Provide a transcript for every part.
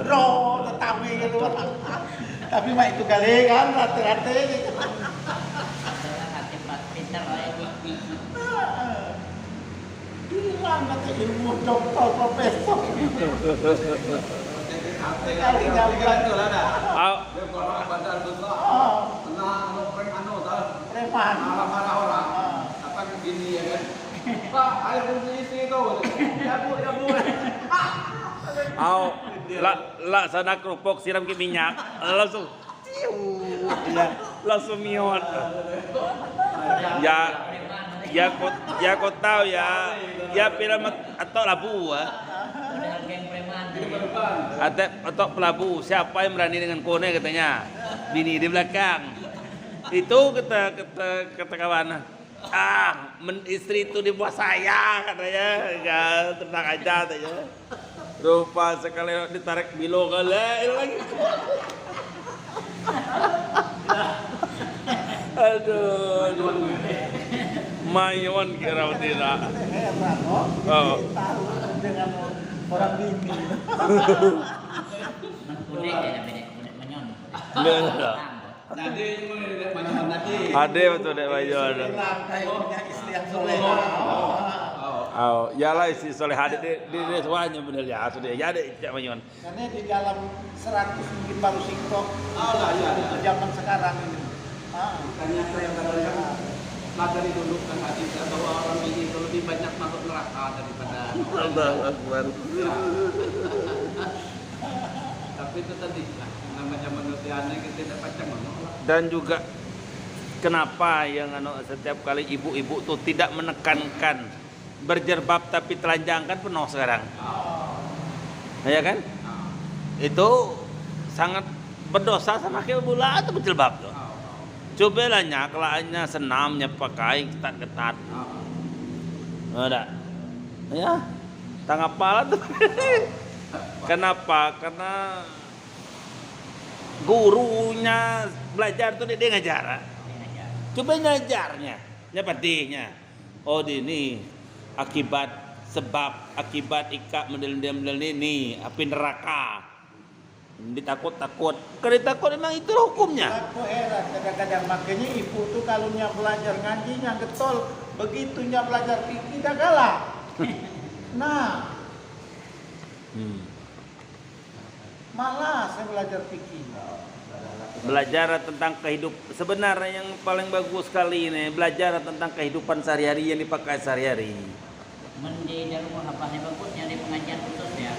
Roh tetapi gitu. Tapi mah itu kali kan hati-hati. Hati pintar oleh Hilang kata ilmu dokter profesor. Kali itu lah dah. Au. Dia kalau bandar besar. Nah, preman. marah-marah orang. Apa begini ya kan? Pak, ayo punya istri kau. Ya bu. Au. Laksana kerupuk siram ke minyak. Langsung. Ya, langsung miot. Ya kau tahu ya. Ya film atau labu model geng preman. atau pelabu. Siapa yang berani dengan kone katanya? Bini di belakang. Itu kata kawan. Istri itu di bawah saya katanya. Ya, tenang aja katanya. Rupa sekali ditarik bilo kali lagi. Aduh. Mayon kira tidak. Oh. Tahu dengan orang bini. Kuning ya namanya, kuning menyon. Jadi mana tadi? Ada betul dek Mayon. Bilang kayak punya istri yang soleha. Oh, ya lah si soleh ada di semuanya benar ya sudah ya ada Cak Mayon. Karena di dalam 100 mungkin baru singkok. Iya. Zaman sekarang ini. Makanya saya katakan materi dulu kan hadis bahwa orang ini itu lebih banyak masuk neraka daripada Allahu Akbar. tapi itu tadi namanya manusia kita tidak pacang menolak. Dan juga kenapa yang setiap kali ibu-ibu tuh tidak menekankan berjerbab tapi telanjang kan penuh sekarang. Ya kan? Itu sangat berdosa sama kayak bola atau berjilbab tuh. Coba lah nyaklaannya senamnya pakai ketat-ketat. Ada. Ya. Tangan pala tuh. Kenapa? Karena gurunya belajar tuh dia ngajar. Coba ngajarnya, nyapatihnya. Oh ini sebab akibat ikat model-model ini api neraka. Ditakut-takut. Kalau takut memang itu hukumnya. Aku heran kadang-kadang makanya ibu tuh kalau nya belajar ngajinya getol, begitu nya belajar fikih dah galak. Nah, malah saya belajar fikih. Belajar tentang kehidupan sebenarnya yang paling bagus sekali ini belajar tentang kehidupan sehari-hari yang dipakai sehari-hari. Di rumah apa nih bagusnya di pengajian khusus ya.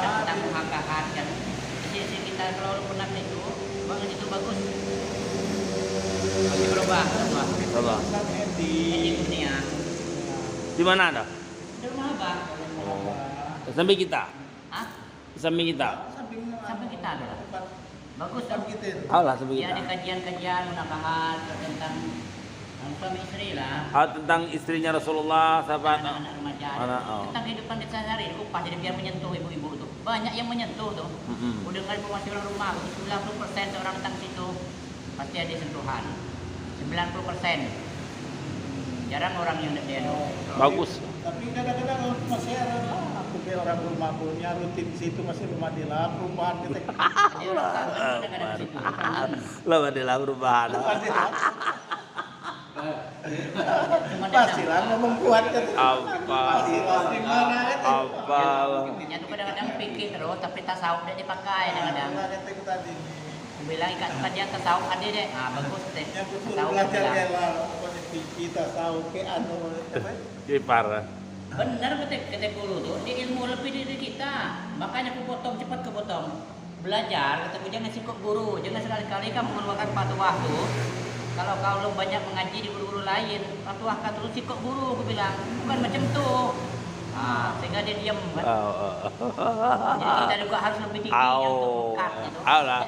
Tentang muhakahat kan. Jadi kita kalau pernah itu, bangun itu bagus. Bagi berubah. Allah. Di dunia. Di mana ada? Di rumah abang. Sampai kita. Hah? Sampai kita. Sampai kita ada. Bagus kan Gitu. Allah sampai ya kita. ada kajian-kajian muhakahat tentang suami istri lah. Tentang istrinya Rasulullah, sahabat. Anak-anak remaja. Oh. Tentang kehidupan di sehari-hari, upah jadi biar menyentuh ibu-ibu tuh. Banyak yang menyentuh tuh. Udah nggak informasi orang rumah, 90% orang datang situ pasti ada sentuhan. 90%. Jarang orang yang tidak dia. Bagus. Tapi kadang-kadang masih ada aku kayak orang rumah punya rutin di situ masih rumah di lap perumahan gitu. Dia orang tahu kan kadang-kadang di situ. Lah ada lah perubahan. Cuma Pasti lah ngomong kuat kan. Apa? Pasti mana kan. Apa? Nya tuh kadang-kadang pikir terus tapi tasawuf dia dipakai kadang-kadang. Kata tadi. Aku bilang ikat kajian tasawuf ada deh. Bagus deh. Yang kudu Tasawuf belajar bilang. kayak lah pokoknya kita tahu ke anu apa? Kipar. Benar kata guru tuh, dia ilmu lebih dari kita. Makanya aku potong cepat ke potong. Belajar, kata gue jangan sikut guru, jangan sekali-kali kamu mengeluarkan fatwa tuh. Kalau kau banyak mengaji di guru-guru lain, fatwa kan terus sikut guru, aku bilang bukan macam tuh. Sehingga dia diam kan. Jadi kita juga harus lebih tinggi yang untuk cut gitu.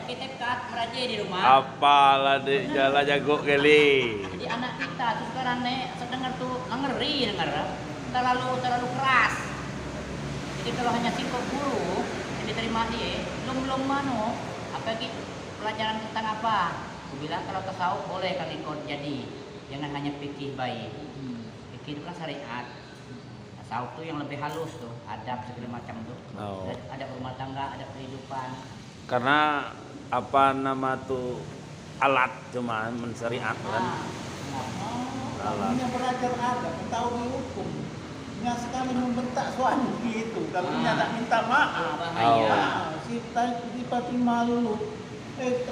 Kita cut meraja di rumah. Apalah di jalan jago kali. Jadi anak kita tuh sekarang nih sedengar tuh ngeri dengar. Terlalu keras. Jadi kalau hanya sikap guru yang diterima dia, belum mano, apalagi pelajaran tentang apa? Aku bilang kalau tasawuf boleh kali ikut jadi, jangan hanya fikih baik. Fikih itu kan syariat. Tasawuf tuh yang lebih halus tuh, adab segala macam tuh. Oh. Ada rumah tangga, ada kehidupan. Karena apa nama tuh alat cuma mensyariat kan. Kalau punya belajar adab, tahu dihukum. Nya sekali membentak suami gitu. Kalau punya tak minta maaf. Bahaya. Ah, si Fatimah lulu.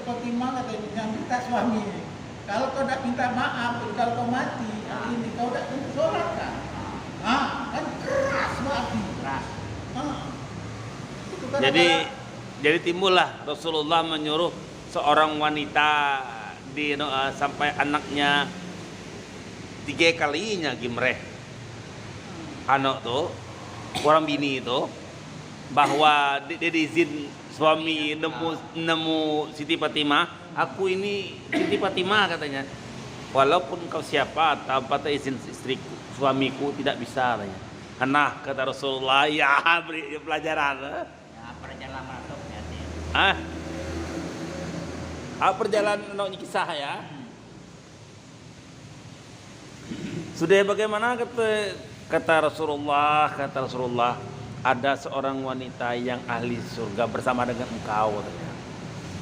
Fatimah katanya jangan minta suami. Kalau kau tak minta maaf, kalau kau mati, ini kau tak tentu sholat kan? Kan keras banget. Keras. Itu kan Jadi timbullah Rasulullah menyuruh seorang wanita sampai anaknya 3 kalinya gimreh anak tuh orang bini itu bahwa dia diizin suami nemu Siti Fatimah, aku ini Siti Fatimah katanya, walaupun kau siapa tanpa izin istriku suamiku tidak bisa katanya. Karena kata Rasulullah ya beri pelajaran. Ya, perjalanan masuk Perjalanan kisah ya. Sudah bagaimana kata Rasulullah, ada seorang wanita yang ahli surga bersama dengan engkau katanya.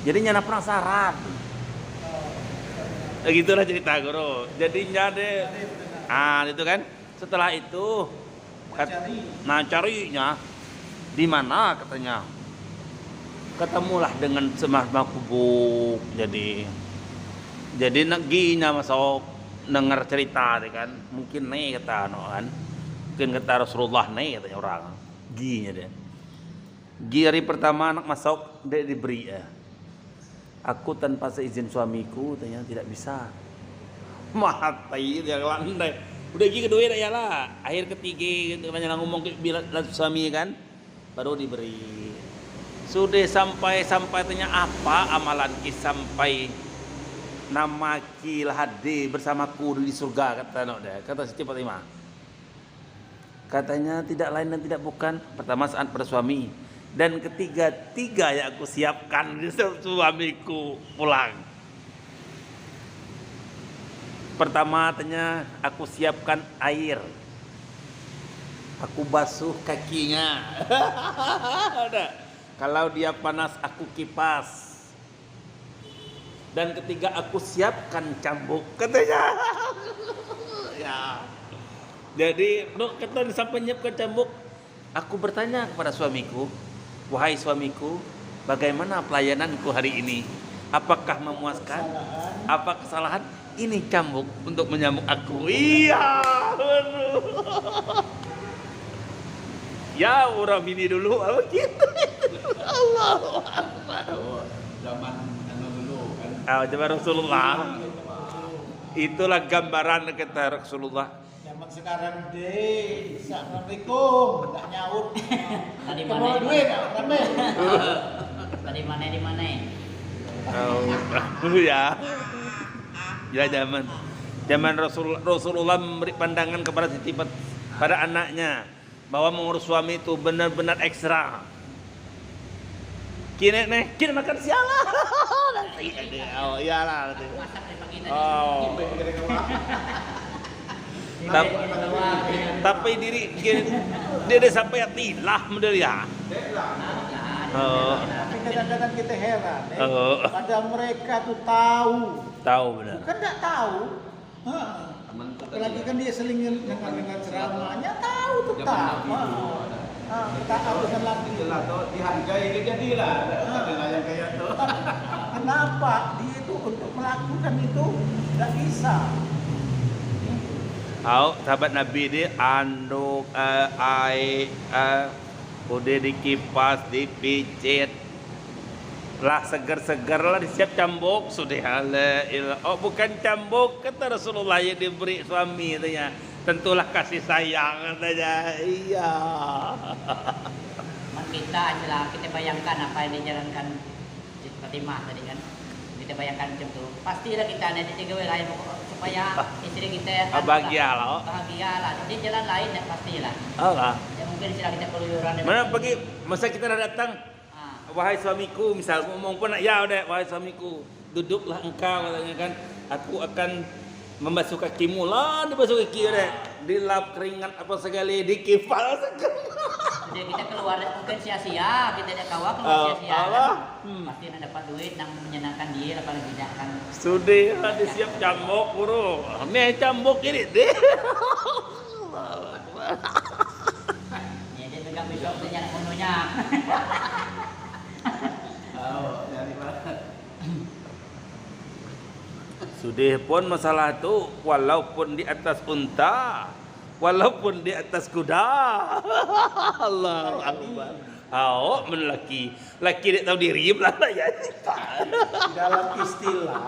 Jadi nyana penasaran. Gitulah cerita guru. Jadinya deh, itu kan. Setelah itu, carinya di mana katanya. Ketemulah dengan semah kubuk. Jadi naginya masuk dengar cerita kan. Mungkin nih kata kan. Mungkin kata Rasulullah nih katanya orang. Ginya deh. Gi hari pertama anak masuk dia diberi ya. Aku tanpa seizin suamiku tanya tidak bisa. Mati yang landai. Udah gi kedua ya lah. Akhir ketiga gitu kan ngomong ke bila suami kan baru diberi. Sudah sampai tanya apa amalan ki sampai nama ki hadir bersamaku di surga kata Siti Fatimah. Katanya tidak lain dan tidak bukan pertama saat pada suami dan tiga yang aku siapkan di suamiku pulang. Pertama tanya aku siapkan air, aku basuh kakinya. Kalau dia panas aku kipas. Dan ketiga aku siapkan cambuk katanya. Ya. Jadi kata sampai nyiapkan cambuk, aku bertanya kepada suamiku, wahai suamiku, bagaimana pelayananku hari ini? Apakah memuaskan? Apa kesalahan? Ini cambuk untuk menyambuk aku. Iya. Ya orang bini dulu apa gitu. Allahu Akbar. Zaman dulu kan. Zaman Rasulullah. Itulah gambaran kata Rasulullah. zaman sekarang deh. Assalamualaikum. Tak nyaut. Tadi Mau mana? duit rame. Di mana? Ya. Ya zaman Rasulullah memberi pandangan kepada pada anaknya bahwa mengurus suami itu benar-benar ekstra. Kini makan siang lah. Oh iyalah. Masak dari pagi tadi. Oh. Tapi dia sampai tilah model ya. Oh. Tapi kadang-kadang kita heran. Oh. Padahal mereka tuh tahu. Tahu benar. Bukan tidak tahu. Apalagi kan dia seling dengan ceramahnya tahu tetap. Tak tahu dengan lagi. Itulah tuh dihargai dia jadilah. Ada yang kayak tuh. Kenapa dia itu untuk melakukan itu tidak bisa? Sahabat Nabi dia anduk udah dikipas, dipicit, lah segar-segar lah disiap cambuk sudah bukan cambuk kata Rasulullah yang diberi suami katanya. Tentulah kasih sayang katanya. Iya. Kita bayangkan apa yang dijalankan Siti Fatimah tadi kan. Kita bayangkan macam tu. Pastilah kita ada di tiga lain supaya istri kita Bahagia lah. Di jalan lain ya pastilah. Allah. Ya mungkin istilah kita keluyuran. Mana pergi masa kita dah datang. Wahai suamiku, misal ngomong pun ya udah wahai suamiku, duduklah engkau katanya kan. Aku akan membasuh kaki mula, dibasuh kaki deh, dilap keringat apa sekali, dikipal sekali. Jadi kita keluar bukan sia-sia, kita ada kawan keluar sia-sia. Pasti nak dapat duit, nak menyenangkan dia, apalagi tidak akan. Sudah ada siap cambuk guru, ni cambuk ini deh. Ya dia tegak besok dia nak bunuhnya. Oh, dari mana? Sudah pun masalah tu, walaupun di atas unta, walaupun di atas kuda. Allahu Akbar. Awak laki dia tahu diri belah ya. Dalam istilah.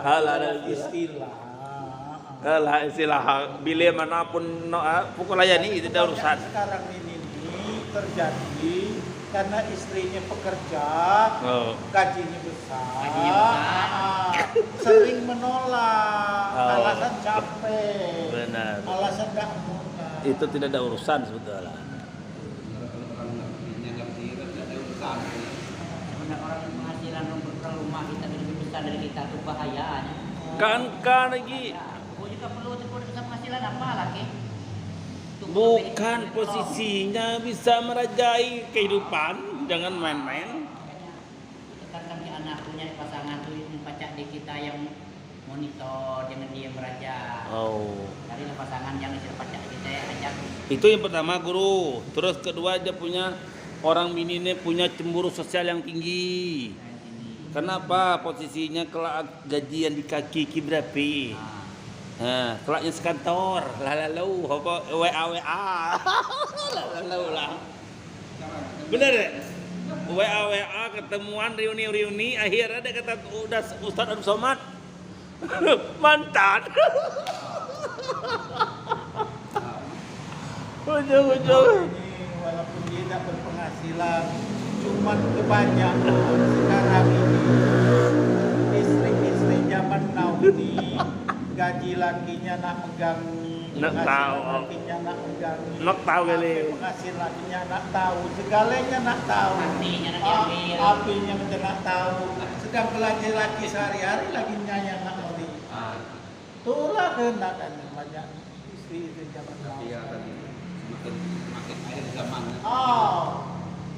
Dalam istilah. Kalau istilah bila manapun pukul layani itu dah urusan. Sekarang ini terjadi karena istrinya pekerja, gajinya besar, sering menolak, alasan capek, Benar. alasan tak mudah. Itu tidak ada urusan sebetulnya. Sebenarnya orang yang penghasilan rumah kita lebih besar dari kita itu bahayanya. Kan lagi. Kau juga perlu bisa penghasilan apa lagi? Bukan posisinya bisa merajai kehidupan, jangan main-main. Kan kami anak punya pasangan tuh yang pacak di kita yang monitor, jangan dia meraja. Oh. Cari pasangan jangan istilah pacak kita ajak. Itu yang pertama guru. Terus kedua dia punya orang bini ini punya cemburu sosial yang tinggi. Kenapa? Posisinya kelak gajian di kaki berapa? Nah, kelaknya sekantor, lalu apa WA lalu lah. Bener deh. WA ketemuan reuni akhirnya dia kata udah Ustaz Abdul Somad mantan. Ujung-ujung. Ini walaupun dia tidak berpenghasilan, cuma kebanyakan sekarang ini istri zaman now ini gaji lakinya nak megang, Nak tahu. lakinya nak megang, Nak tahu kali. penghasilan lakinya nak tahu, segalanya nak tahu, Artinya nak diambil. apinya macam nak tahu, sedang belanja laki sehari-hari lakinya yang nak beli. Itulah kehendakan banyak istri zaman now. Iya tadi semakin akhir zaman.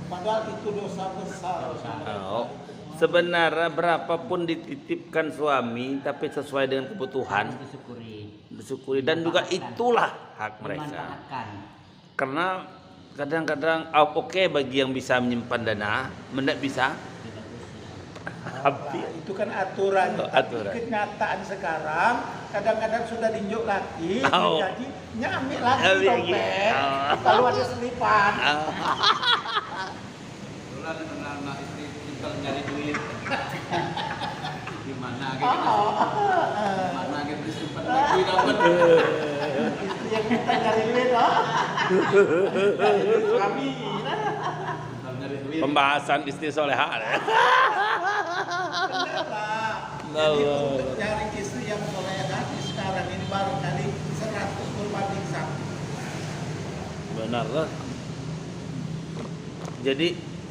Padahal itu dosa besar. Oh. Sebenarnya berapapun dititipkan suami tapi sesuai dengan kebutuhan disyukuri dan juga itulah hak mereka. Karena kadang-kadang oke bagi yang bisa menyimpan dana, tidak bisa. Itu kan aturan. Aturan. Tapi kenyataan sekarang kadang-kadang sudah diinjuk lagi, jadi ambil lagi Ambil lagi. dompet. Kalau ada selipan. Anak istri tinggal nyari duit. Gimana gitu? Mana gitu simpan duit dapat. Istri yang minta nyari duit, suami. Tinggal nyari duit. Pembahasan istri soleha. Benar lah. Jadi untuk nyari istri yang soleha sekarang ini baru kali 100 berbanding 1. Benar lah. Jadi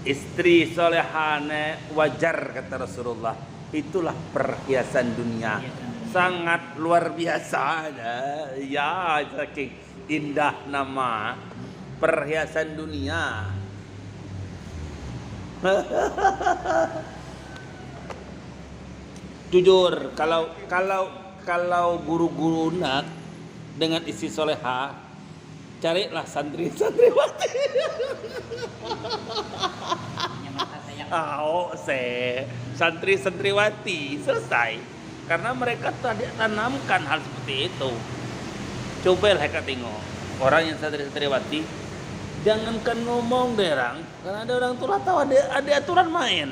istri solehane wajar kata Rasulullah. Itulah perhiasan dunia. Sangat luar biasa. Ya, saking indah nama perhiasan dunia. Jujur, kalau guru-guru nak dengan istri soleha, carilah santri-santriwati. Santri-santriwati selesai. Karena mereka tadi tanamkan hal seperti itu. Coba lah tengok orang yang santri-santriwati, jangankan ngomong derang, karena ada orang tua tahu ada aturan main.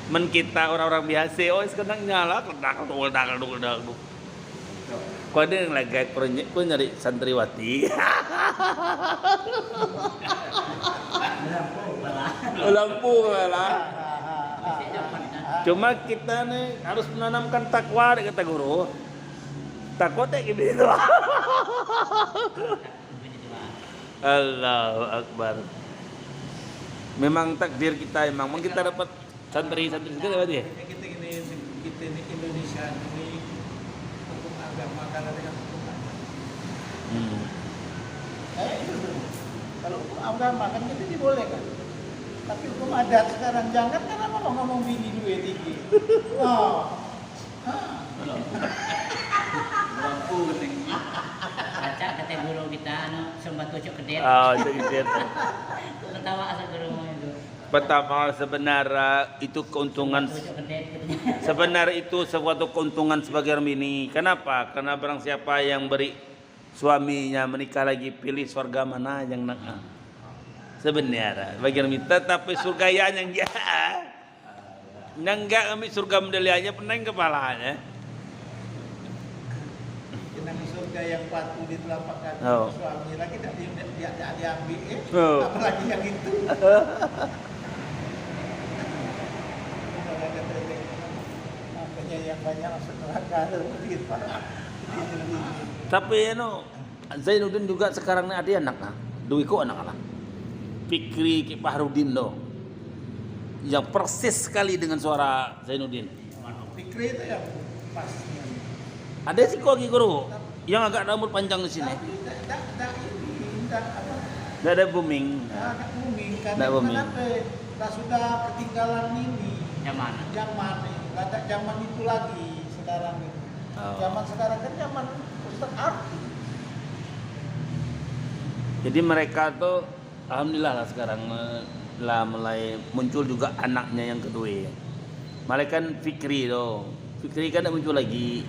Men kita orang-orang biasa, sekarang nyala, kedak. Kau ada yang lagi proyek, kau nyari santriwati. Lampu lah. Cuma kita nih harus menanamkan takwa, kata guru. Takwa kayak gitu. Allahu Akbar. Memang takdir kita, memang kita dapat santri segala ya. Kita ini Indonesia ini hukum kalah dengan hukum adat. Hmm. Itu. Kalau hukum agama kan itu dibolehkan. Tapi hukum adat sekarang jangan, karena mau ngomong bini duit tinggi. Oh. Lampu keting. Baca kata guru kita sembah tujuh kedet. Oh, jadi Ketawa asal guru itu. pertama sebenarnya itu keuntungan Tujuh kedet gitu. sebenarnya itu suatu keuntungan sebagai Armini. Kenapa? Karena barang siapa yang beri suaminya menikah lagi, pilih surga mana yang nak. Sebenarnya bagi Armini, tetapi surga yang dia enggak ambil surga medalianya pening kepalanya. Jenang surga yang patuh di telapak kaki Oh. suami lagi tidak diambil, Oh. apalagi yang itu. Makanya yang banyak masuk neraka gitu. Tapi Zainuddin juga sekarang ini ada anak nah. Duiko anak lah. Fikri Ki Fahrudin loh. Yang persis sekali dengan suara Zainuddin. Fikri itu yang pas. Ada sih kok guru yang agak rambut panjang di sini. Tapi tidak ini, tidak apa. Tidak ada booming. Tidak booming kan? Tidak booming. Kenapa? Nah, sudah ketinggalan ini. Zaman. Zaman nih, ada zaman itu lagi sekarang ini. Oh. Zaman sekarang kan zaman Ustaz Arti. Jadi mereka tuh alhamdulillah lah sekarang lah mulai muncul juga anaknya yang kedua. Malah kan Fikri tuh. Fikri kan tidak muncul lagi.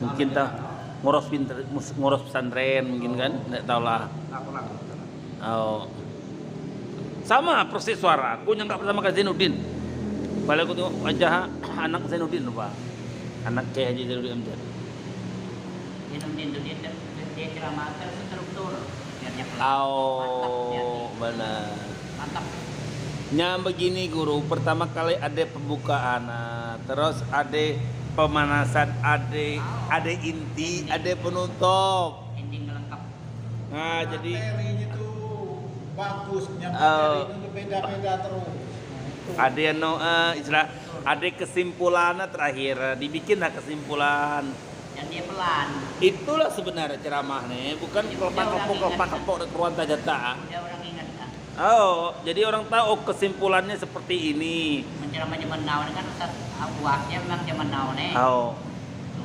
Mungkin ngurus pesantren mungkin kan, tidak tahu lah. Oh. Sama persis suara. Aku yang nggak pertama kali Zainuddin. Balik aku tengok wajah anak Zainuddin lupa. Anak Kiai Haji Zainuddin Amjad. Dia ceramah terstruktur. Biarnya pelan. Oh, benar. Mantap. Nya begini guru, pertama kali ada pembukaan, terus ada pemanasan, ada inti, ada penutup. Ending lengkap. Nah, jadi Materinya itu bagus, Oh. materinya itu beda-beda terus. ada yang istilah ada kesimpulannya terakhir, dibikinlah kesimpulan. Dan dia pelan. Itulah sebenarnya ceramah nih, bukan kelepak-kepok dan keruan tajata. Dia orang ingat kan. Oh, jadi orang tahu kesimpulannya seperti ini. Menceramah zaman now ini kan Ustaz Abuaknya memang zaman now nih. Oh,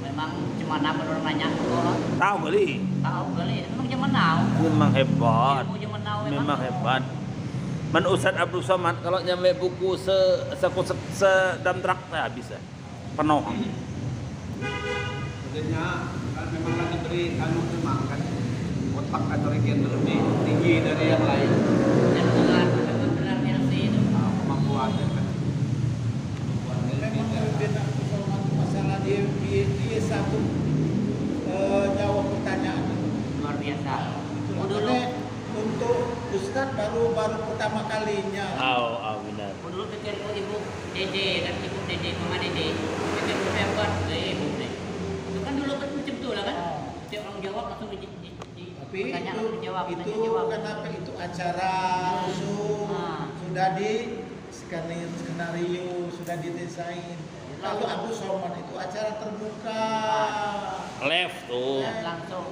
Memang cuma nama orang nanya kok. tahu kali. Tahu kali, memang zaman now. Memang hebat. Ilmu zaman now Memang hebat. Man Ustaz Abdul Somad kalau nyampe buku sedam trak habis ya. Penuh. Sebenarnya kan memang kan diberi memang kan otak atau region lebih tinggi dari yang lain. Dan memang benar LC itu. Kemampuannya kan. Memang beda masalah dia satu jawab pertanyaan. Luar biasa. Itulah. Dulu Karena untuk Ustaz baru pertama kalinya. Oh, benar. dulu pikirku ibu Dede kan, ibu Dede, mama Dede. Pikirku hebat, ibu deh. Itu kan dulu kan macam tu lah kan. Setiap orang jawab langsung Tapi pertanyaan langsung dijawab, itu tanya jawab. kenapa itu acara usul sudah di skenario sudah didesain. Kalau Abdul Somad itu acara terbuka. Left tuh. Langsung.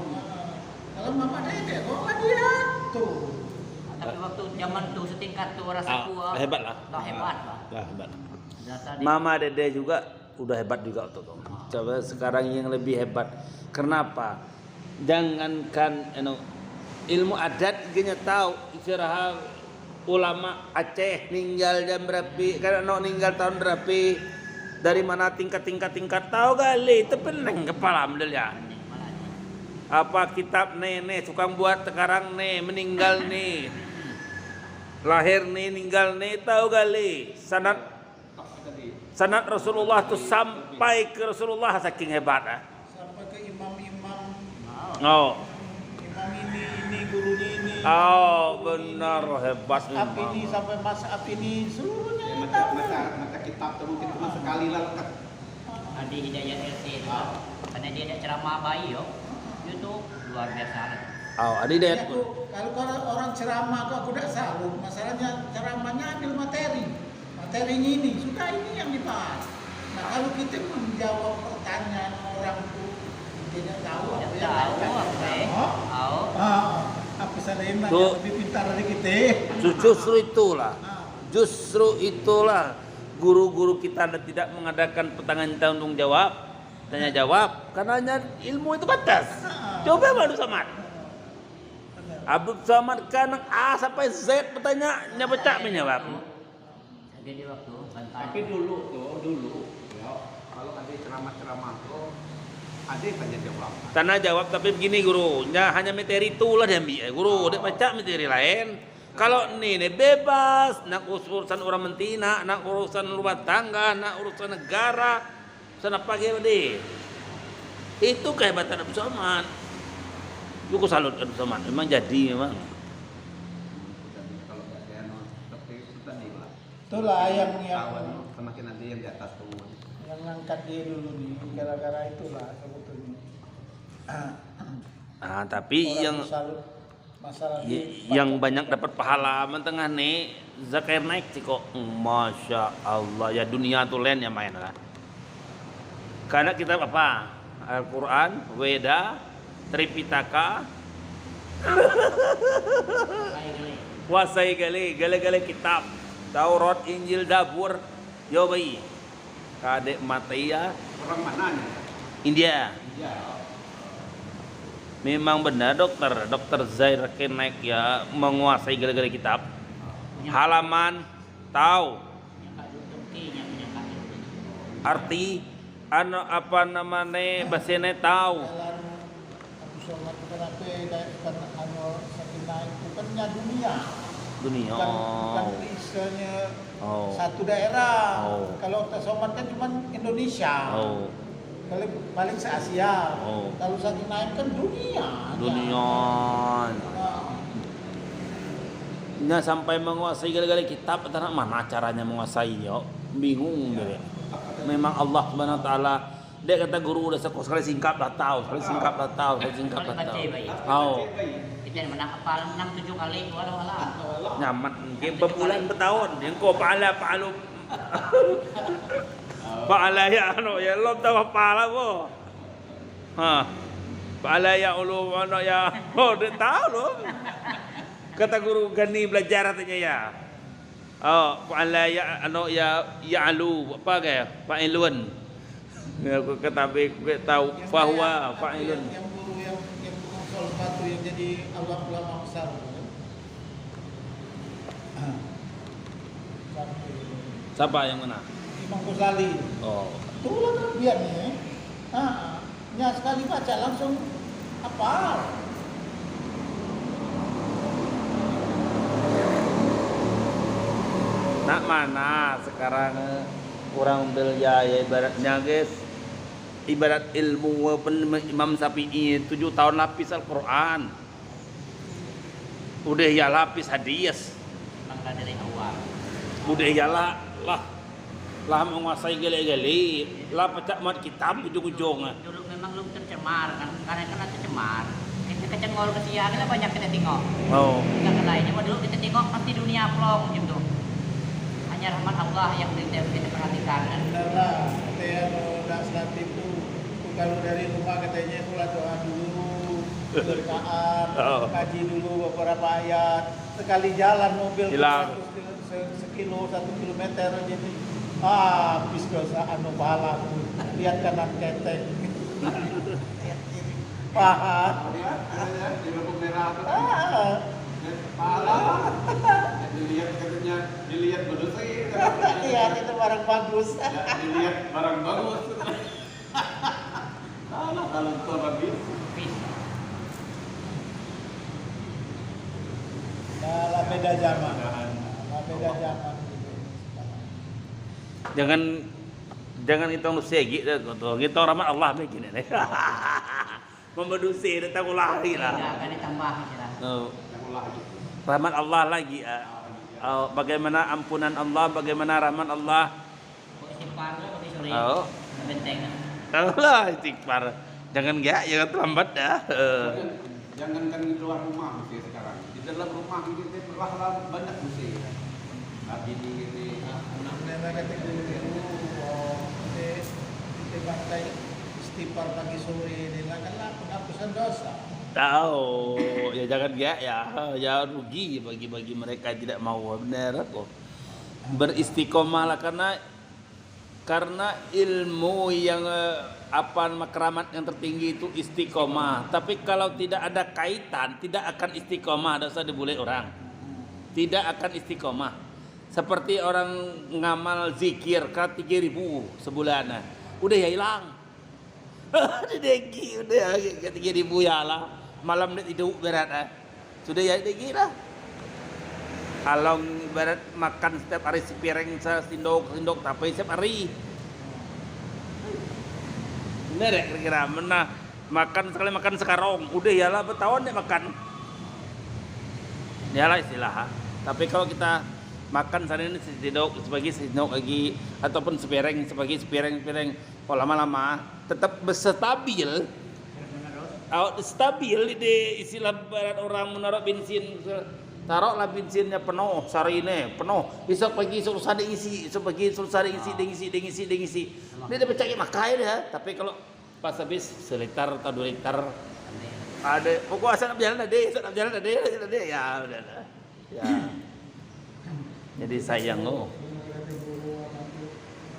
Kalau Mama Dede kok nggak diatur. Tapi waktu zaman tuh setingkat tuh rasa kuat. Hebat lah. Dah hebat lah. Hebat. Data Mama Dede juga udah hebat juga tuh. Coba sekarang yang lebih hebat. Kenapa? Jangankan ilmu adat gini tahu istirahat ulama Aceh ninggal jam berapa, kan ninggal tahun berapa, dari mana tingkat tahu kali itu pening kepala model ya. Apa kitab nih tukang buat sekarang nih meninggal nih, lahir nih meninggal nih tahu kali sanad Rasulullah tuh sampai ke Rasulullah saking hebat. Sampai ke imam-imam. Oh. Imam ini gurunya ini. Oh, benar hebat Mas ini sampai Mas ini seluruhnya Ya, yang tahu. mata kitab tuh mungkin cuma sekali lah lengkap. Adi Hidayat LC itu karena dia ada ceramah bayi yo. Itu luar biasa. Oh, ada deh. Kalau orang ceramah kok aku tidak salut. Masalahnya ceramahnya ambil materinya ini sudah ini yang dibahas. Nah kalau kita menjawab pertanyaan orang itu tidak tahu apa Tidak yang tahu lain apa kita ya. tahu. Tahu. Apa Salema Tuh. yang lebih pintar dari kita? Justru itulah guru-guru kita tidak mengadakan pertanyaan tanggung jawab, tanya jawab, karena ilmu itu batas. Coba Abdul Somad. Abdul Somad kan A sampai Z bertanya, baca menjawab. Ada di waktu bantai. Tapi dulu ya, kalau ada ceramah-ceramah tuh ada tanya jawab. Tanya jawab tapi begini guru, hanya materi itulah dia ambil. Guru, dia baca materi lain. Kalau ini bebas, nak urusan orang mentina, nak urusan rumah tangga, nak urusan negara, urusan apa dia? Itu kehebatan Abdul Somad. Aku salut Abdul Somad, memang jadi memang. Kalau nggak saya seperti itu tadi lah. Itulah yang Kawan semakin ada yang di atas tuh. yang ngangkat dia dulu nih, gara-gara itulah sebetulnya. Tapi Orang yang salut masalah yang banyak dapat pahala tengah nih Zakir naik sih kok, masya Allah ya, dunia tuh lain yang main lah. Karena kita apa? Al-Quran, Weda, Tripitaka, kuasai gale kitab, Taurat, Injil, Zabur, yo bayi, kadek Mataya, Orang mananya? India. Iya. Memang benar dokter Zair Kenek ya menguasai gale kitab. Halaman tahu arti apa namanya bahasanya tahu. jalan Abu Somad itu kenapa karena Sakinah itu kan dunia. Dunia. Bukan istilahnya Oh. satu daerah. Oh. Kalau Somad kan cuma Indonesia. Oh. Kalau paling se Asia. Oh. Kalau Sakinah kan dunia. Dunia. Nya sampai menguasai gale kitab, entah mana caranya menguasai yo. Bingung dia. Memang Allah Subhanahu wa taala, dia kata guru udah sekali singkap dah tahu, sekali singkap dah tahu, sekali singkap dah tahu. Oh. Kita menang hafal 6-7 kali walau-walau. Nyaman game berbulan bertahun yang kau pahala pahala ya anu ya lo tahu pahala bo pahala ya ulu anu ya dia tahu lo kata guru Gani belajar katanya ya pahala ya anu ya alu apa kayak fa'ilun aku kata tahu bahwa fa'ilun Yang guru yang sol batu yang jadi ulama besar. siapa yang mana Imam Ghazali. oh Itulah kelebihannya. Nya sekali baca langsung hafal. nak mana sekarang orang belia ya ibaratnya guys, ibarat ilmu Imam Syafi'i 7 tahun lapis Al-Quran, udah ya lapis hadis, Bangga dari awal. udah ya lah menguasai gele-gele, lah pecah mat kitab ujung-ujungnya. Dulu memang lu tercemar kan, karena tercemar. Kita kecengol ke siang kita banyak kita tengok. Oh, Enggak lainnya dulu kita tengok pasti dunia plong gitu. Hanya rahmat Allah yang kita perhatikan. Adalah katanya udah selatih itu kalau dari rumah katanya sholat doa dulu, berkaan, kaji dulu beberapa ayat. Sekali jalan mobil hilang sekilo 1 kilometer jadi habis dosa anu pahala. Lihat kanan ketek. Lihat kiri paha. Di lampu merah tuh. Ah, Pala. Dilihat katanya, dilihat berdosa ya. lihat itu barang bagus. Dilihat barang bagus. Kalau tuh habis. Nah, beda zaman. Beda zaman. jangan itu segi kita rahmat Allah begini nih. Membedusi dia tahu lagi lah. Enggak akan ditambah kira. Rahmat Allah lagi. Bagaimana ampunan Allah, bagaimana rahmat Allah. Istighfar lebih sore. Oh. Benteng. Tahulah istighfar. Jangan jangan terlambat dah. Jangankan di luar rumah mesti sekarang. Di dalam rumah kita telah banyak mesti. Tapi di Nenek kata guru, di pantai istighfar pagi sore dilakukanlah penghapusan dosa. Tahu, ya jangan ya rugi bagi mereka yang tidak mau, benar kok. Beristiqomahlah karena ilmu yang makeramat yang tertinggi itu istiqomah. Tapi kalau tidak ada kaitan, tidak akan istiqomah. Tidak usah dibully orang. Tidak akan istiqomah. Seperti orang ngamal zikir ke 3.000 sebulan, udah ya hilang. Deki udah ke 3.000 ya lah. Malam dia tidur berat sudah ya deki lah. Kalau berat makan setiap hari sepiring sendok tapi setiap hari. Bener ya kira-kira mana makan sekali makan sekarang udah ya lah bertahun deh makan. Ya lah istilah. Tapi kalau kita makan sana ini sendok lagi ataupun sepiring kalau lama-lama tetap stabil. Stabil di istilah barat orang menaruh bensin, taruhlah bensinnya penuh sehari ini penuh, besok pagi selesai diisi, esok pagi selesai diisi. Dia dapat cari makai dah. Tapi kalau pas habis seliter atau 2 liter ada pokok asal jalan ada ya udah lah. Ya. Jadi sayang loh.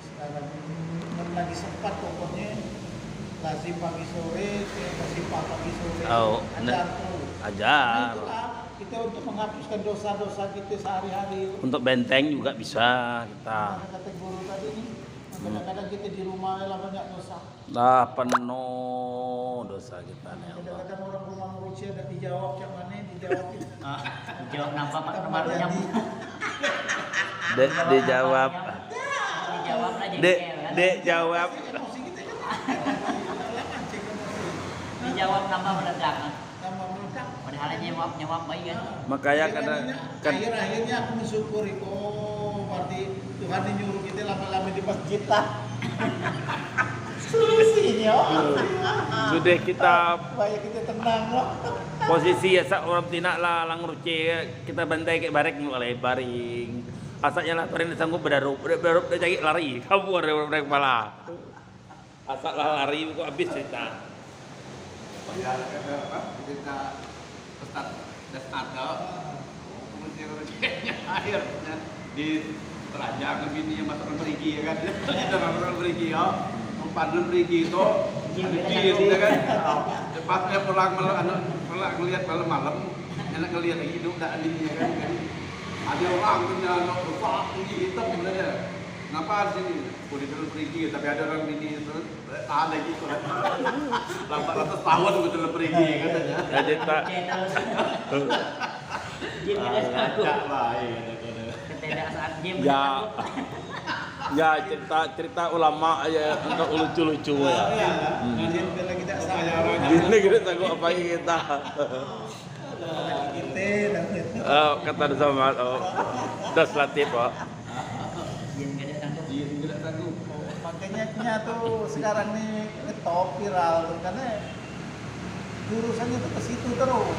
Sekarang lagi sempat pokoknya kasih pagi sore, kasih pagi sore. Oh, ajar terus. Ajar. Nah, itulah kita untuk menghapuskan dosa-dosa kita sehari-hari. Untuk benteng juga bisa kita. Nah, kata guru tadi nih, kadang-kadang kita di rumah lah banyak dosa. Lah penuh dosa kita nih Allah. Kadang-kadang orang rumah ngurusi ada dijawab cak mana dijawabin. Jawab nampak kemarin nyambung. Dijawab. Dijawab aja. Dek jawab. Emosi kita kan. Cek emosi. Dijawab nama meledak. Tambah meledak. Padahal jawab baik kan. Makanya kadang akhir-akhirnya aku mensyukuri, oh berarti Tuhan nyuruh kita lama-lama di masjid lah. Solusinya. sudah kita Supaya kita tenang loh. posisi ya orang tina lah lang ruce kita bantai kayak barek mulai baring. Asaknya lah tarin sanggup berdarup dia cari lari kabur dari kepala. Asak lah lari kok habis cerita. Ya apa kita start ada kemudian akhirnya di teranjang begini yang masuk berigi ya kan. Kita orang berigi ya. Panen berigi itu ya kan. Cepatnya pulang ngelihat malam-malam enak ngelihat lagi hidup tak ada ya kan. Ada orang punya anak besar tinggi hitam sebenarnya. Kenapa di sini? Boleh dulu pergi, tapi ada orang ini itu ada gitu. 800 tahun betul pergi katanya. Jadi tak Cak lah ya. Tidak saat game. ya cerita ulama ya untuk lucu-lucu ya. Jin bila kita sama Gini kita sanggup apa kita. kita dan Oh, kata sama das latif oh. Jin Tidak sanggup. makanya tuh sekarang nih ngetop viral tuh karena jurusannya tuh ke situ terus.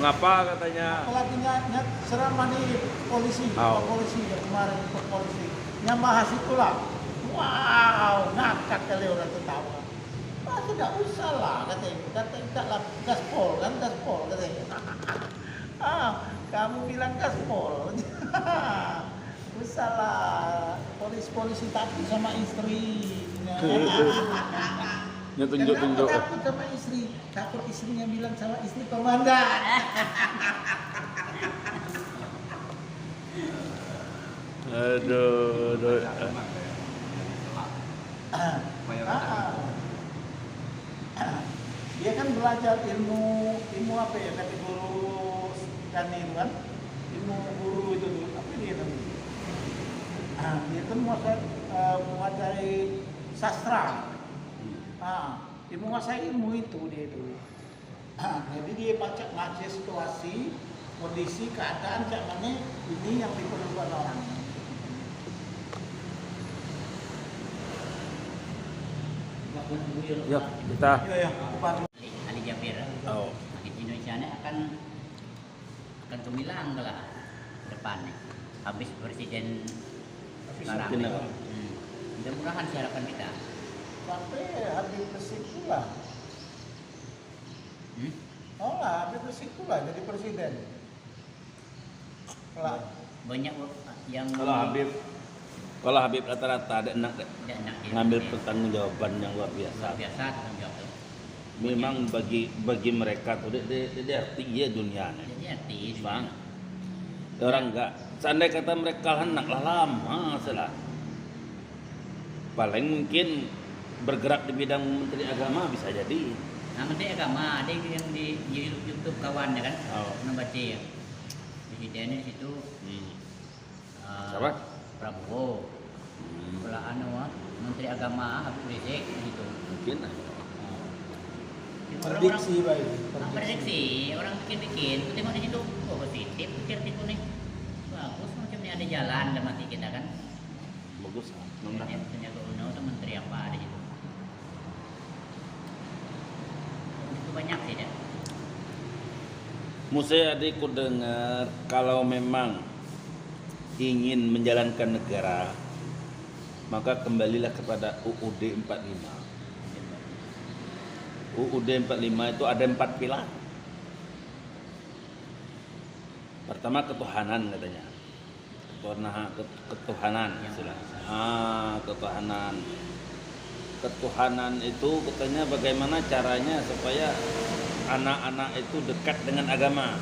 Ngapa katanya? Apalagi nyat serama nih polisi, polisi ya kemarin ikut polisi. Yang bahas itulah. Wow, ngakak kali orang tuh tahu. Ah, tidak usah lah katanya lah gaspol katanya. Kamu bilang gaspol. Usah lah polisi takut sama istri. Dia tunjuk-tunjuk. Takut sama istri, takut istrinya bilang sama istri komandan. Aduh. Dia kan belajar ilmu apa ya kata guru kan itu kan ilmu guru itu dulu apa dia namanya? Dia kan menguasai sastra. Dia menguasai ilmu itu dia itu. Jadi dia baca situasi, kondisi, keadaan cak mana ini yang diperlukan orang. Yuk, kita. Iya, Ali Jabir. Oh. Makin Indonesia ini akan gemilang lah ke depan nih. Habis presiden sekarang nih. Mudah-mudahan harapan kita. Sampai Habib Rizik pula. Oh lah, Habib Rizik pula jadi presiden. Lah. Banyak yang Kalau Habib rata-rata ada enak deh. tidak enak dia. Ngambil pertanggungjawaban yang luar biasa. Luar biasa tanggung jawab tuh. Memang bagi mereka tuh dia arti ya dunia nih. Jadi artis Bang. Orang enggak. Seandainya kata mereka hendak lah lama salah. Paling mungkin bergerak di bidang Menteri Agama bisa jadi. Nah, Menteri Agama ada yang di YouTube kawannya kan, Oh. membaca ya. Presidennya di situ Siapa? Prabowo. Pula Menteri Agama Habib Rizik di situ. Mungkin. Prediksi baik. Prediksi orang bikin, aku tengok di situ, oh positif, pikir itu nih, bagus macam ni ada jalan dalam hati kita kan. Bagus. Nunda. Sandiaga Uno itu menteri apa di situ? Itu banyak sih dia. Musa adikku dengar kalau memang ingin menjalankan negara maka kembalilah kepada UUD 45. UUD 45 itu ada 4 pilar. Pertama ketuhanan katanya. Ketuhanan istilah. Ketuhanan. Ketuhanan itu katanya bagaimana caranya supaya anak-anak itu dekat dengan agama.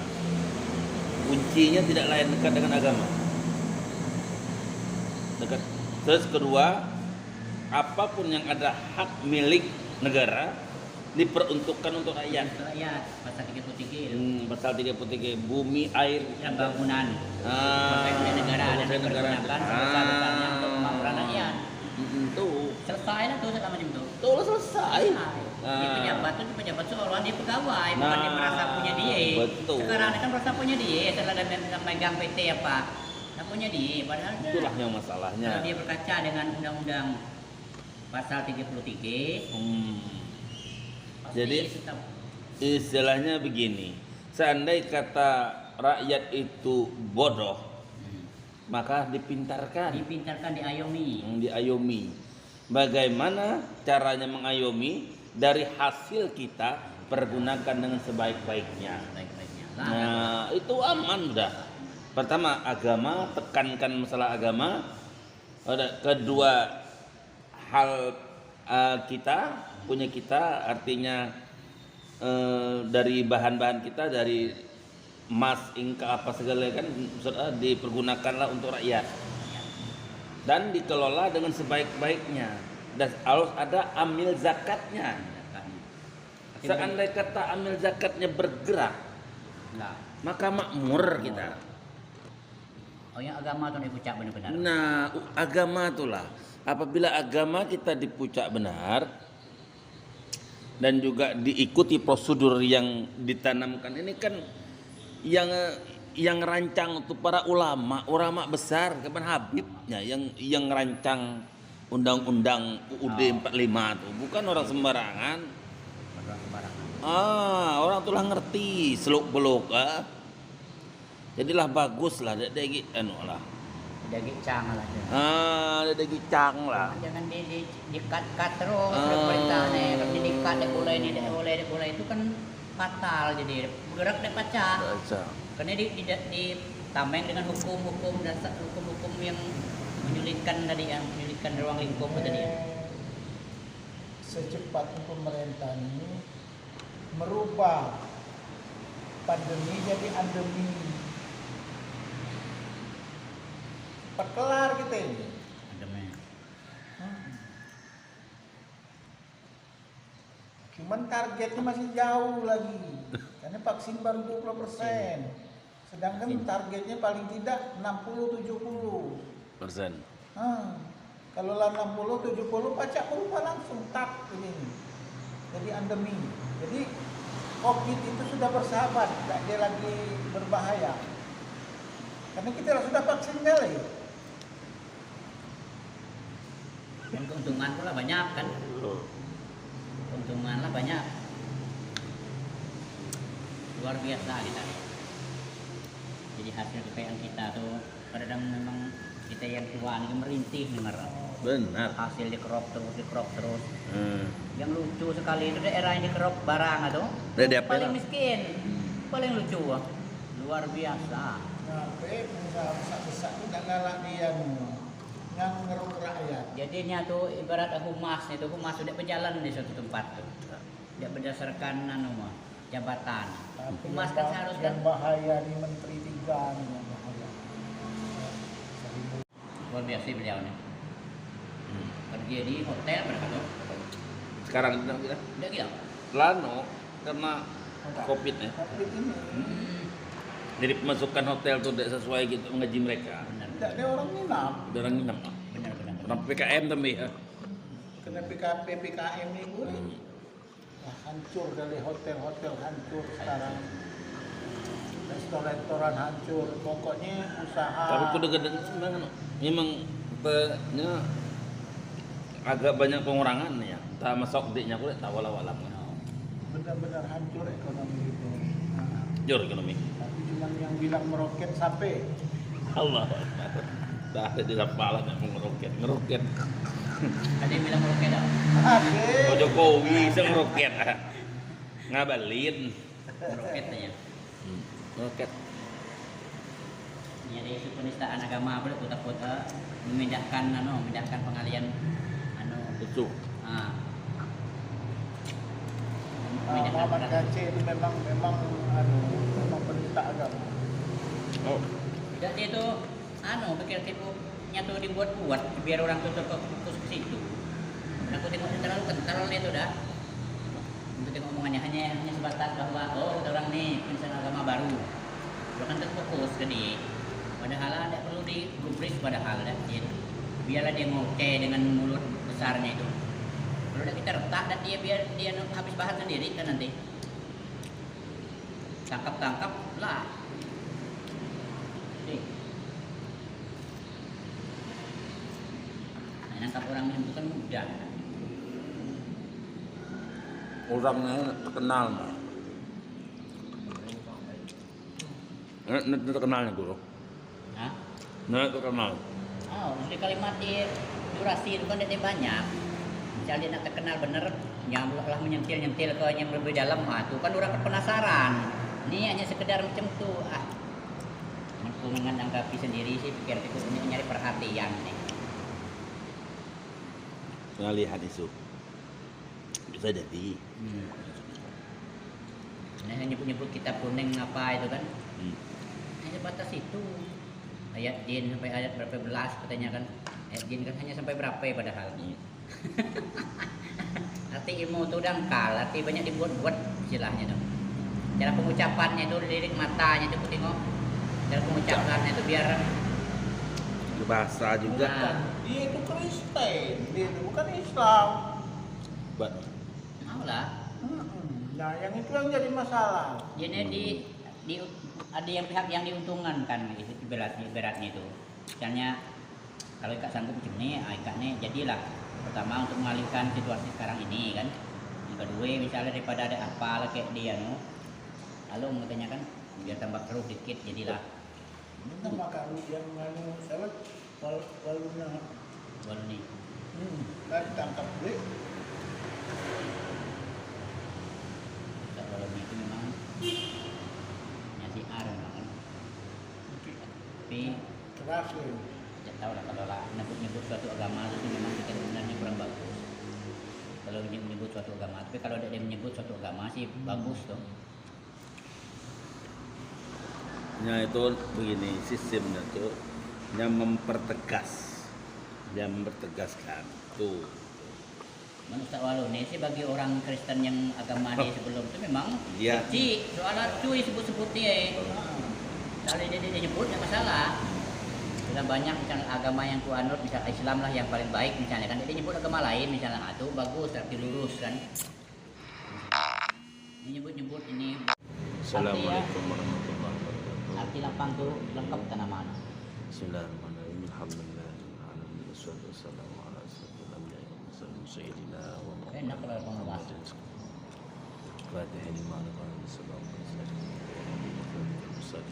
Kuncinya tidak lain dekat dengan agama. Dekat. Terus kedua, apapun yang ada hak milik negara diperuntukkan untuk rakyat. Rakyat pasal 33 itu. Pasal 33 bumi, air, Dan bangunan. Ah, Pakai negara dan pakai negara. dipergunakan sebesar-besarnya untuk kemakmuran rakyat. Itu Selesai lah tuh selama itu. tuh selesai. Dia pejabat tuh pejabat seolah dia pegawai, bukan dia merasa punya dia. Betul. Sekarang ini kan merasa punya dia, setelah dia megang PT apa, tak punya dia. Padahal Itulah yang masalahnya. kalau dia berkaca dengan undang-undang pasal 33, pasti Jadi tetap istilahnya begini, seandainya kata rakyat itu bodoh, maka dipintarkan, diayomi. diayomi. Bagaimana caranya mengayomi? Dari hasil kita pergunakan dengan sebaik-baiknya. Baik-baiknya. Nah, itu aman udah. Pertama, agama, tekankan masalah agama. Kedua, hal punya kita, artinya dari bahan-bahan kita, dari emas, ingka, apa segala kan dipergunakanlah untuk rakyat dan dikelola dengan sebaik-baiknya. Dan harus ada amil zakatnya. Seandainya kata amil zakatnya bergerak, Enggak. maka makmur kita. Oh, yang agama tuh dipucak benar-benar. Nah, agama itulah. Apabila agama kita dipucak benar dan juga diikuti prosedur yang ditanamkan, ini kan yang rancang untuk para ulama besar, kapan Habibnya yang rancang undang-undang UUD 45 itu bukan orang sembarangan. Orang tuh lah ngerti seluk-beluk. Jadilah bagus lah, dia lah. Dia gicang lah. Dia gicang lah. Jangan di-cut terus perintahnya. Kalau di-cut dia boleh itu kan fatal, jadi bergerak dia pecah. Karena ditameng dengan hukum-hukum dasar, hukum-hukum yang menyulitkan tadi, yang menyulitkan ruang lingkup tadi. Secepatnya pemerintah ini merubah pandemi jadi endemi. Cepat kelar kita ini. Cuman targetnya masih jauh lagi. Karena vaksin baru 20%. Sedangkan targetnya paling tidak 60-70%. Kalau lah 60-70 pacak berupa langsung tak ini. Jadi endemi. Jadi COVID itu sudah bersahabat, tidak dia lagi berbahaya. Karena kita sudah vaksin kali. Dan keuntungan pula banyak kan. Keuntungan lah banyak. Luar biasa kita. Jadi hasil kekayaan kita tuh kadang memang kita yang tua ini merintih dengar. Benar. Hasil dikerok terus. Hmm. Yang lucu sekali itu daerah yang dikerok barang itu. Dari apa Paling itu? miskin, paling lucu. Luar biasa. Ngapain pengusaha besar itu udah galak dia yang ngeruk rakyat. Jadinya tuh ibarat humas sudah berjalan di suatu tempat tuh. Dia berdasarkan jabatan. Tapi Humas yang kan bah- seharusnya yang bahaya nih Menteri 3 nih yang bahaya. luar biasa beliau nih. Kerja di hotel berapa tuh? Sekarang kita Udah gila. Lano karena COVID ya. Covid ini Jadi pemasukan hotel tuh tidak sesuai gitu mengaji mereka. Benar. tidak ada orang nginap. Ada orang nginep. Benar. Orang PKM tapi ya. Kena PPKM ini wah, hancur kali hotel-hotel hancur sekarang. Restoran hancur. Pokoknya usaha. Tapi kuda gedeng sebenarnya memang nya agak banyak pengurangan ya. Tak masuk diknya kuda tak walau-walau. Benar-benar hancur ekonomi itu. Nah, Jor ekonomi. tapi cuman yang bilang meroket sampai. Allah. Dah ada di kepala yang ngeroket. Ada yang bilang oke dah. Oh Jokowi bisa ngeroket. Ngabalin. Roket aja. Ngeroket. Ini ada isu penistaan agama boleh takut memindahkan pengalian Itu. Muhammad Kacir itu memang penista agama. Oh. Dan dia itu pikir tipunya tuh dibuat-buat biar orang tuh terfokus ke situ. Dan aku tengok terlalu kental itu dah. Untuk tengok omongannya hanya sebatas bahwa orang nih penistaan agama baru. Dia kan terfokus ke dia. Padahal tidak perlu digubris padahal dah. Biarlah dia ngoceh dengan mulut besarnya itu. Kalau udah kita retak dan biar dia habis bahan sendiri kan nanti. Tangkap lah. Nangkap orang itu kan mudah. Orangnya terkenal. Ini terkenalnya guru. Hah? Nah terkenal. Oh, di kalimat di durasi itu kan dia banyak. Misalnya dia nak terkenal bener, yang lah menyentil-nyentil ke yang lebih dalam, itu kan orang penasaran. Ini hanya sekedar macam tu, Aku menanggapi sendiri sih, pikir itu nyari perhatian nih. Pengalihan isu. Bisa jadi. Nah, nyebut-nyebut kitab kuning apa itu kan? Hanya batas itu. Ayat jin sampai ayat berapa belas katanya kan? Ayat jin kan hanya sampai berapa ya padahal? Arti ilmu itu dangkal, arti banyak dibuat-buat istilahnya tuh. Cara pengucapannya itu lirik matanya itu tengok. Cara pengucapannya itu biar Bahasa juga. Nah. Dia itu Kristen, dia itu bukan Islam. mau lah. Nah, yang itu yang jadi masalah. Jadi ada yang pihak yang diuntungkan kan gitu beratnya itu. Misalnya kalau ikat sanggup macam ni, ikatnya jadilah pertama untuk mengalihkan situasi sekarang ini kan. Yang kedua misalnya daripada ada apa lah kayak dia lalu katanya kan biar tambah keruh dikit jadilah Kita makan yang saya walunya. baru nih. Kan tangkap duit. Kalau itu memang ngasih ar kan. Tapi Terakhir. tidak tahu lah kalau lah nyebut suatu agama itu memang kita sebenarnya kurang bagus. Kalau menyebut suatu agama, tapi kalau dia menyebut suatu agama sih bagus tuh. Ya itu begini sistemnya tuh yang mempertegaskan tuh. Manusia walau nih sih bagi orang Kristen yang agama dia sebelum itu memang Iya. kecil soalnya cuy sebut dia. Kalau dia nyebut ya masalah. Sudah banyak misalnya agama yang ku anut misalnya Islam lah yang paling baik misalnya kan dia nyebut agama lain misalnya itu bagus tapi lurus kan. Ini nyebut ini. Assalamualaikum warahmatullahi wabarakatuh. Arti lapang tuh lengkap tanaman. Bismillahirrahmanirrahim. Alhamdulillahirabbil wassalatu wassalamu ala asyrofil anbiya'i wal mursalin sayyidina wa Enak kalau pengulas. Fatihah lima sallallahu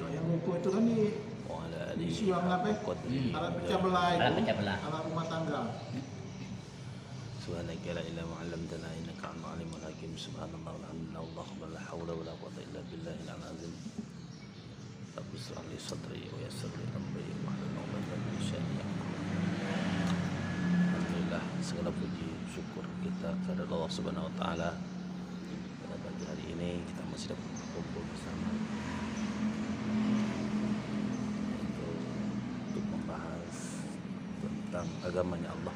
Yang ngumpul itu kan di wa ala isu yang apa? Alat pecah belah itu. Alat pecah belah. Alat rumah tangga. Subhanaka la ilaha illa anta 'allamtana innaka antal alimul hakim. Subhanallah walhamdulillah wallahu la haula wala quwwata illa billahil azim. Rabbi shrah li sadri wa yassir li amri wahlul 'uqdatam min lisani yafqahu. Alhamdulillah, segala puji syukur kita kepada Allah Subhanahu wa taala. Pada pagi hari ini kita masih dapat berkumpul bersama untuk membahas tentang agamanya Allah.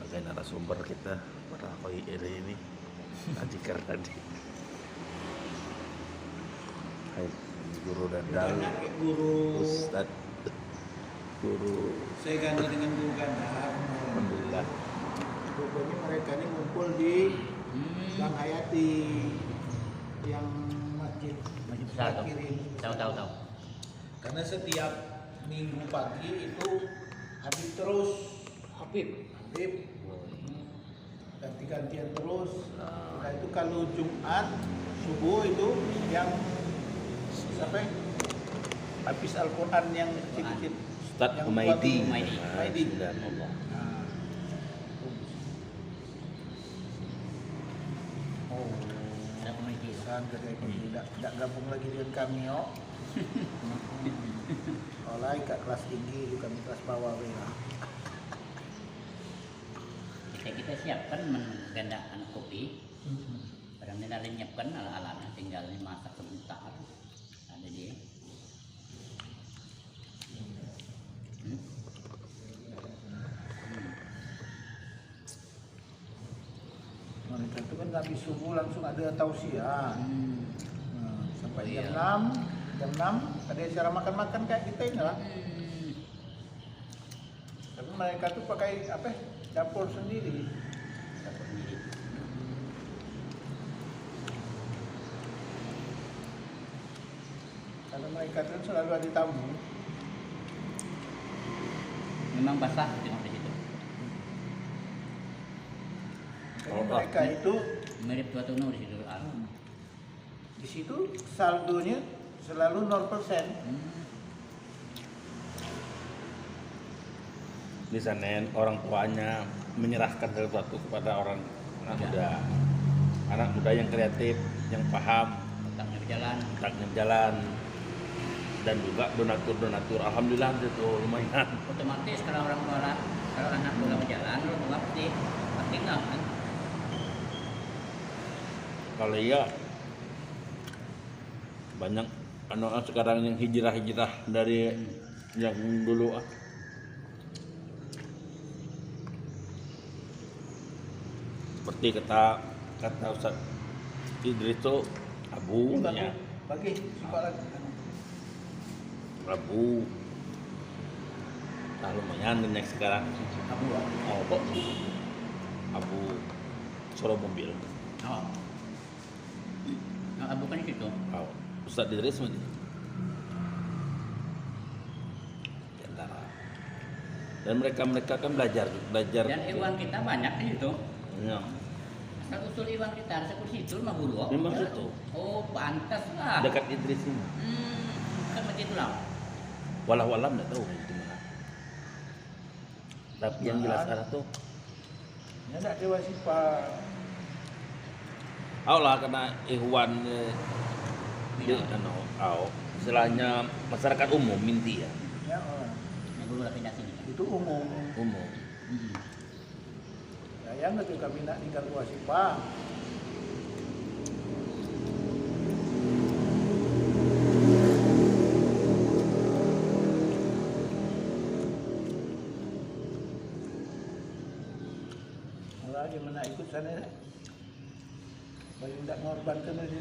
Sebagai narasumber kita pada pagi ini Haji Karnadi, hai guru dadal, Bukan kayak guru. Ustad, guru. Saya ganti dengan guru ganda. Alhamdulillah. Pokoknya mereka ini ngumpul di Bang Hayati yang masjid Masih besar tuh. kirim. Tahu. Karena setiap minggu pagi itu Habib terus. Habib. Ganti-gantian terus. Nah itu kalau Jumat subuh itu yang siapa? Habis Al-Quran yang kecil-kecil. Ustad Yang Humaidi. Humaidi. Allah. Nah. Oh, Ada komedi. pesan katanya tidak gabung lagi dengan kami, oh. Kalau kat kelas tinggi juga kami kelas bawah lah. Kita siapkan mengganda anak kopi. Barang ini ada nyiapkan ala-alanya, tinggal dimasak sebentar. Ada dia. Mereka itu kan habis subuh langsung ada tausiah. Nah, sampai Iya. jam 6 ada acara makan-makan kayak kita ini lah. Tapi mereka tuh pakai apa? Dapur sendiri. Karena mereka tuh selalu ada tamu. Memang basah tengok di situ. Jadi mereka itu Mirip Tua Tunu di situ. di situ saldonya selalu 0%. Di sana orang tuanya menyerahkan sesuatu kepada orang anak muda. Anak muda yang kreatif, yang paham, Otaknya berjalan. otaknya jalan, dan juga donatur. Alhamdulillah itu lumayan. Otomatis kalau orang tua, kalau anak bola berjalan, orang tua pasti nggak kan? Kalau iya banyak anak sekarang yang hijrah dari yang dulu. Seperti kata Ustaz Idris itu abu Ini ya. bagi suka lagi. Abu. Nah, lumayan banyak sekarang. Abu. Oh, kok abu solo mobil. Oh. Nah, bukan itu. Oh, Ustaz Idris mana? Di antara. Dan mereka kan belajar. Dan Iwan kita banyak di situ. Ya. Asal usul Iwan kita ada kursi itu mah guru. Memang situ. Oh, pantas lah. Dekat Idris ini. Kan begitu lah. Walau alam nggak tahu di mana. Tapi yang jelas arah tuh. Ya enggak dewa sifat. Allah kena Ikhwan di istilahnya masyarakat umum minti ya. Ya, oh. Yang guru pindah sini. Itu umum. Umum. Ya enggak juga minat tinggal wasifah. Dia mana ikut sana paling tidak mengorbankan dari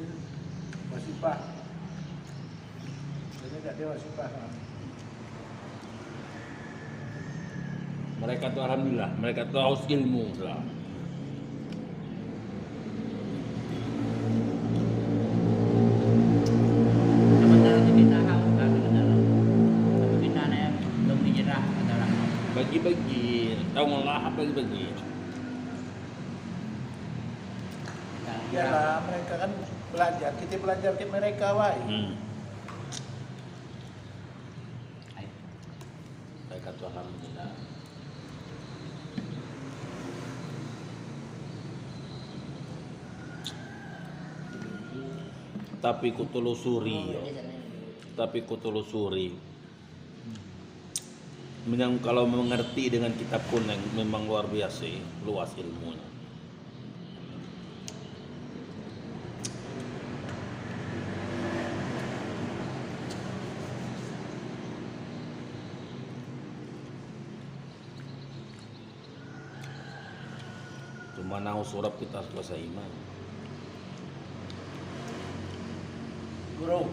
wasifah. Jadi tidak dia wasifah. Mereka tuh alhamdulillah, mereka tuh haus ilmu lah. Sementara kita haus kan sementara. Tapi kita yang belum hijrah kata orang. Bagi-bagi, tahu ngelah bagi-bagi. Iyalah mereka kan belajar, kita belajar ke mereka wae. Mereka tuh alhamdulillah. tapi kutelusuri yo. Tapi kutelusuri. Memang kalau mengerti dengan kitab kuning memang luar biasa, luas ilmunya. Cuma nahu surap kita harus bahasa iman. Guru,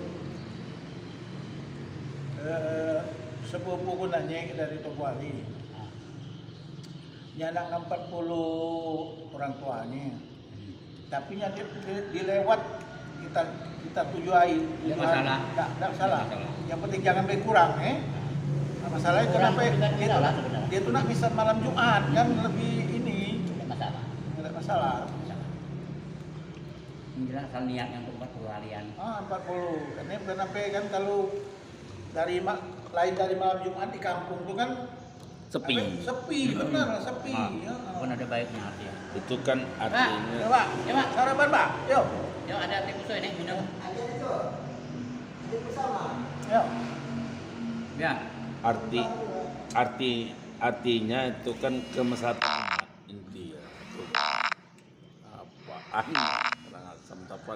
sepupuku nanya dari Tobuali, nyanak 40 orang tuanya, tapi dia dilewat kita tujuai. Tidak masalah. Tidak salah. Tidak masalah. Yang penting jangan berkurang, Nah, masalahnya Kurang kenapa tidak masalah sebenarnya. dia tuh nak bisa malam Jumat kan lebih ini, Tidak masalah. tidak masalah. Menjelang asal niatnya untuk 40 harian. 40. Karena kenapa kan kalau lain dari malam Jumat di kampung tuh kan Sepi. sepi, benar sepi. Ya. Pun ada baiknya artinya. Itu kan Nah, artinya coba, sarapan Pak, yuk. Yuk ada teh kusoi nih minum. Yuk. Ya. artinya itu kan kemaslahatan umat intinya. Itu apaan? Orang asam apa